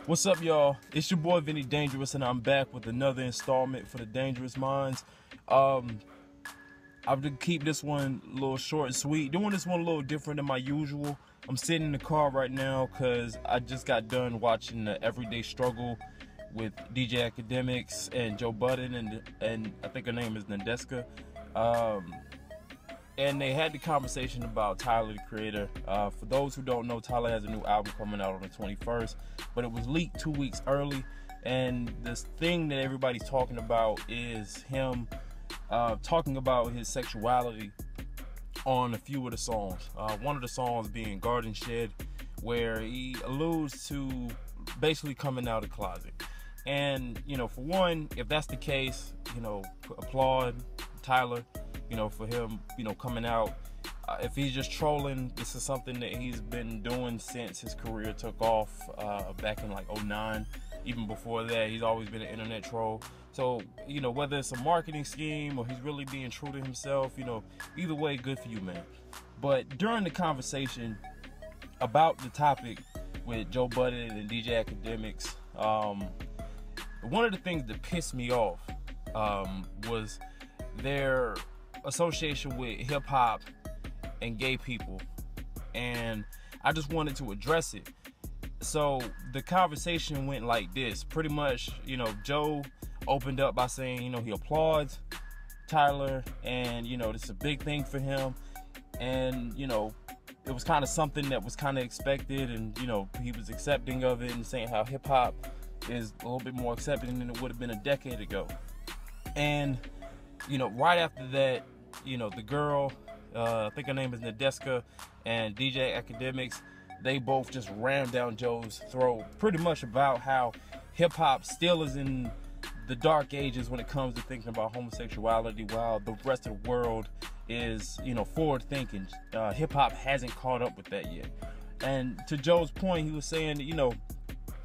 What's up, y'all? It's your boy Vinnie-Dangerous, and I'm back with another installment for the Dangerous Minds. I'm gonna keep this one a little short and sweet. Doing this one a little different than my usual. I'm sitting in the car right now because I just got done watching the Everyday Struggle with DJ Academics and Joe Budden, and I think her name is Nadeska. And they had the conversation about Tyler, the Creator. For those who don't know, Tyler has a new album coming out on the 21st, but it was leaked 2 weeks early. And this thing that everybody's talking about is him talking about his sexuality on a few of the songs. One of the songs being Garden Shed, where he alludes to basically coming out of the closet. And, you know, for one, if that's the case, you know, applaud Tyler, you know, for him, you know, coming out. If he's just trolling, this is something that he's been doing since his career took off back in like 2009. Even before that, he's always been an internet troll. So, you know, whether it's a marketing scheme or he's really being true to himself, you know, either way, good for you, man. But during the conversation about the topic with Joe Budden and DJ Academics, one of the things that pissed me off was their association with hip-hop and gay people, and I just wanted to address it. So the conversation went like this. Pretty much, you know, Joe opened up by saying, you know, he applauds Tyler, and, you know, this is a big thing for him, and, you know, it was kind of something that was kind of expected, and, you know, he was accepting of it and saying how hip-hop is a little bit more accepting than it would have been a decade ago. And, you know, right after that, you know, the girl, I think her name is Nadeska, and DJ Academics, they both just rammed down Joe's throat pretty much about how hip-hop still is in the dark ages when it comes to thinking about homosexuality, while the rest of the world is, you know, forward-thinking. Hip-hop hasn't caught up with that yet. And to Joe's point, he was saying that, you know,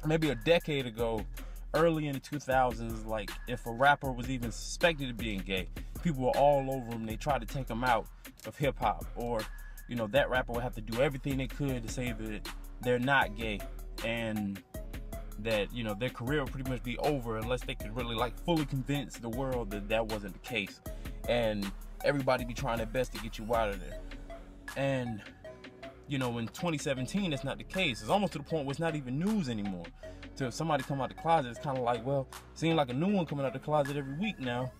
maybe a decade ago, early in the 2000s, like, if a rapper was even suspected of being gay, people were all over him. They tried to take him out of hip-hop, or, you know, that rapper would have to do everything they could to say that they're not gay, and that, you know, their career would pretty much be over unless they could really, like, fully convince the world that that wasn't the case. And everybody be trying their best to get you out of there. And, you know, in 2017, that's not the case. It's almost to the point where it's not even news anymore. So if somebody come out the closet, it's kind of like, well, it seems like a new one coming out the closet every week now.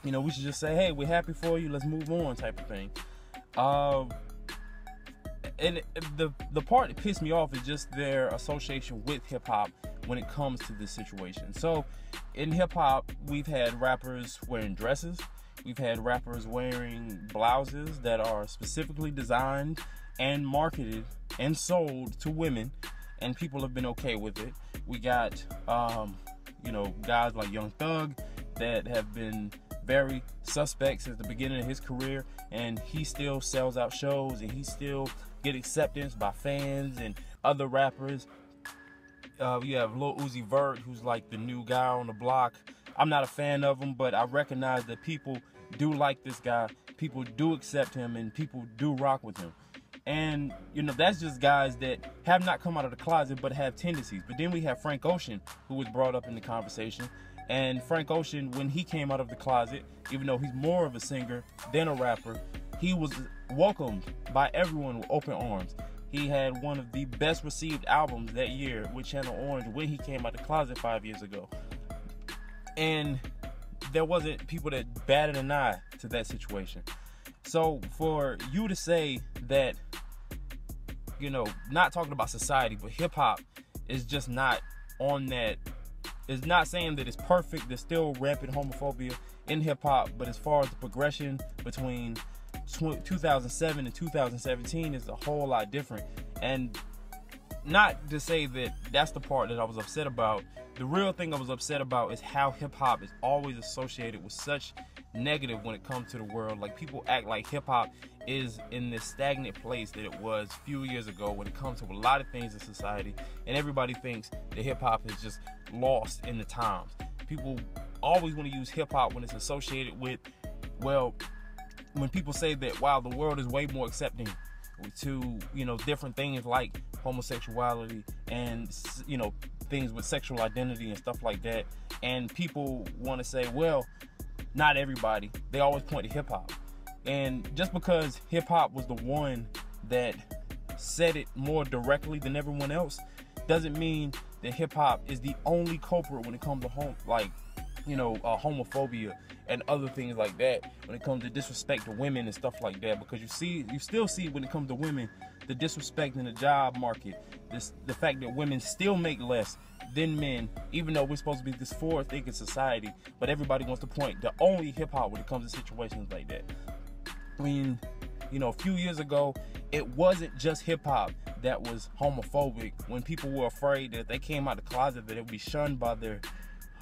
You know, we should just say, hey, we're happy for you, let's move on, type of thing. And the part that pissed me off is just their association with hip-hop when it comes to this situation. So in hip-hop, we've had rappers wearing dresses. We've had rappers wearing blouses that are specifically designed and marketed and sold to women, and people have been okay with it. We got, you know, guys like Young Thug that have been very suspect since the beginning of his career, and he still sells out shows, and he still get acceptance by fans and other rappers. You have Lil Uzi Vert, who's like the new guy on the block. I'm not a fan of him, but I recognize that people do like this guy, people do accept him, and people do rock with him. And, you know, that's just guys that have not come out of the closet but have tendencies. But then we have Frank Ocean, who was brought up in the conversation. And Frank Ocean, when he came out of the closet, even though he's more of a singer than a rapper, he was welcomed by everyone with open arms. He had one of the best received albums that year with Channel Orange when he came out of the closet 5 years ago. And there wasn't people that batted an eye to that situation. So for you to say that, you know, not talking about society, but hip-hop is just not on that, is not saying that it's perfect. There's still rampant homophobia in hip-hop, but as far as the progression between 2007 and 2017 is a whole lot different. And not to say that that's the part that I was upset about. The real thing I was upset about is how hip-hop is always associated with such negative when it comes to the world. Like, people act like hip-hop is in this stagnant place that it was a few years ago when it comes to a lot of things in society, and everybody thinks that hip-hop is just lost in the times. People always want to use hip-hop when it's associated with, well, when people say that, wow, the world is way more accepting to, you know, different things like homosexuality and, you know, things with sexual identity and stuff like that. And people want to say, well, not everybody. They always point to hip-hop. And just because hip-hop was the one that said it more directly than everyone else doesn't mean that hip-hop is the only culprit when it comes to homophobia and other things like that, when it comes to disrespect to women and stuff like that. Because you still see when it comes to women, the disrespect in the job market, the fact that women still make less than men, even though we're supposed to be this forward-thinking society. But everybody wants to point to only hip-hop when it comes to situations like that. I mean, you know, a few years ago, it wasn't just hip-hop that was homophobic, when people were afraid that if they came out the closet that it would be shunned by their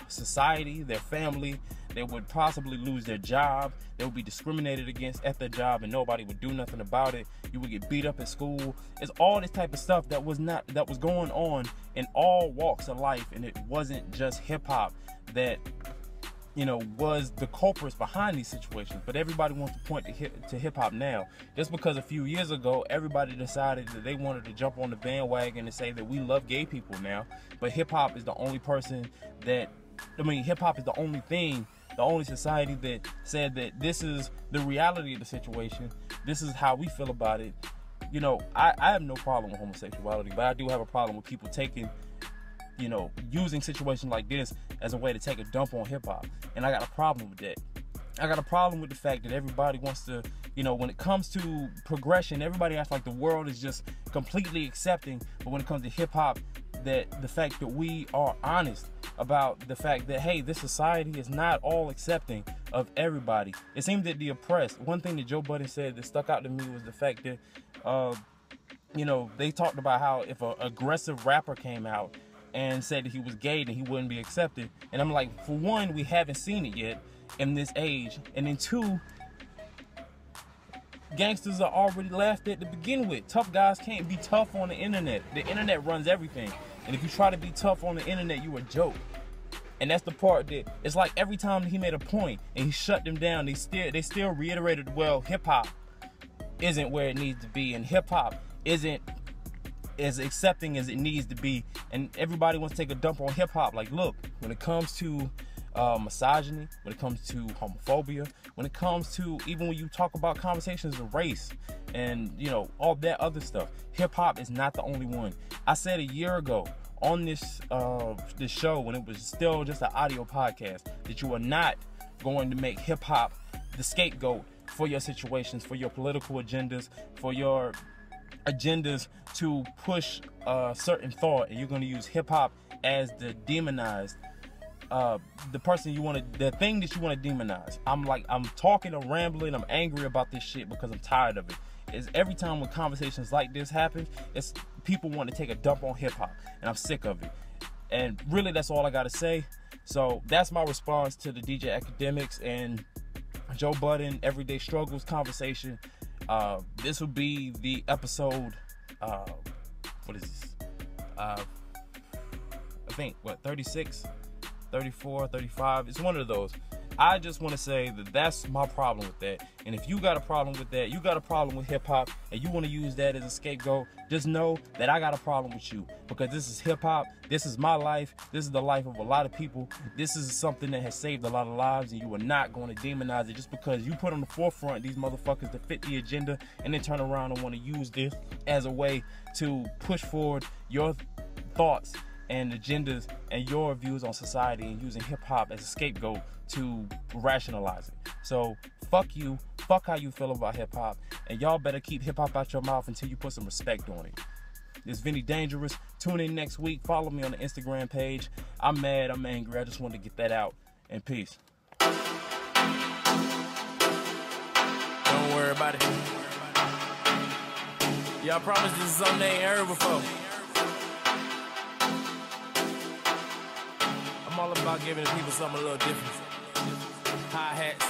society, their family, they would possibly lose their job, they would be discriminated against at their job and nobody would do nothing about it. You would get beat up at school. It's all this type of stuff that was going on in all walks of life, and it wasn't just hip-hop that, you know, was the culprits behind these situations. But everybody wants to point to hip-hop now, just because a few years ago everybody decided that they wanted to jump on the bandwagon and say that we love gay people now. But hip-hop is the only hip-hop is the only thing, the only society that said that this is the reality of the situation, this is how we feel about it. You know, I have no problem with homosexuality, but I do have a problem with people taking, you know, using situations like this as a way to take a dump on hip-hop. And I got a problem with that. I got a problem with the fact that everybody wants to, you know, when it comes to progression, everybody acts like the world is just completely accepting. But when it comes to hip-hop, that the fact that we are honest about the fact that, hey, this society is not all accepting of everybody. It seems that the oppressed, one thing that Joe Budden said that stuck out to me was the fact that, you know, they talked about how if an aggressive rapper came out and said that he was gay, then he wouldn't be accepted. And I'm like, for one, we haven't seen it yet in this age. And then two, gangsters are already laughed at to begin with. Tough guys can't be tough on the internet. The internet runs everything. And if you try to be tough on the internet, you a joke. And that's the part that, it's like every time he made a point and he shut them down, they still reiterated, well, hip-hop isn't where it needs to be, and hip-hop isn't as accepting as it needs to be. And everybody wants to take a dump on hip-hop. Like, look, when it comes to misogyny, when it comes to homophobia, when it comes to, even when you talk about conversations of race and, you know, all that other stuff, hip-hop is not the only one. I said a year ago on this show, when it was still just an audio podcast, that you are not going to make hip-hop the scapegoat for your situations, for your political agendas, for your agendas to push a certain thought, and you're going to use hip-hop as the demonized, the thing that you want to demonize. I'm talking, I'm rambling, I'm angry about this shit because I'm tired of it. Is every time when conversations like this happen, it's people want to take a dump on hip-hop, and I'm sick of it. And really, that's all I got to say. So that's my response to the DJ Academics and Joe Budden Everyday Struggles conversation. This will be the episode, what is this? I think, 36, 34, 35. It's one of those. I just want to say that that's my problem with that. And if you got a problem with that, you got a problem with hip-hop, and you want to use that as a scapegoat, just know that I got a problem with you. Because this is hip-hop, this is my life, this is the life of a lot of people, this is something that has saved a lot of lives, and you are not going to demonize it just because you put on the forefront these motherfuckers to fit the agenda, and then turn around and want to use this as a way to push forward your thoughts and agendas and your views on society, and using hip-hop as a scapegoat to rationalize it. So fuck you, fuck how you feel about hip-hop, and y'all better keep hip-hop out your mouth until you put some respect on it. This is Vinnie-Dangerous. Tune in next week. Follow me on the Instagram page. I'm mad, I'm angry. I just wanted to get that out. And peace. Don't worry about it. Y'all promise this is something they ain't heard before. I'm all about giving the people something a little different. Hi-hats,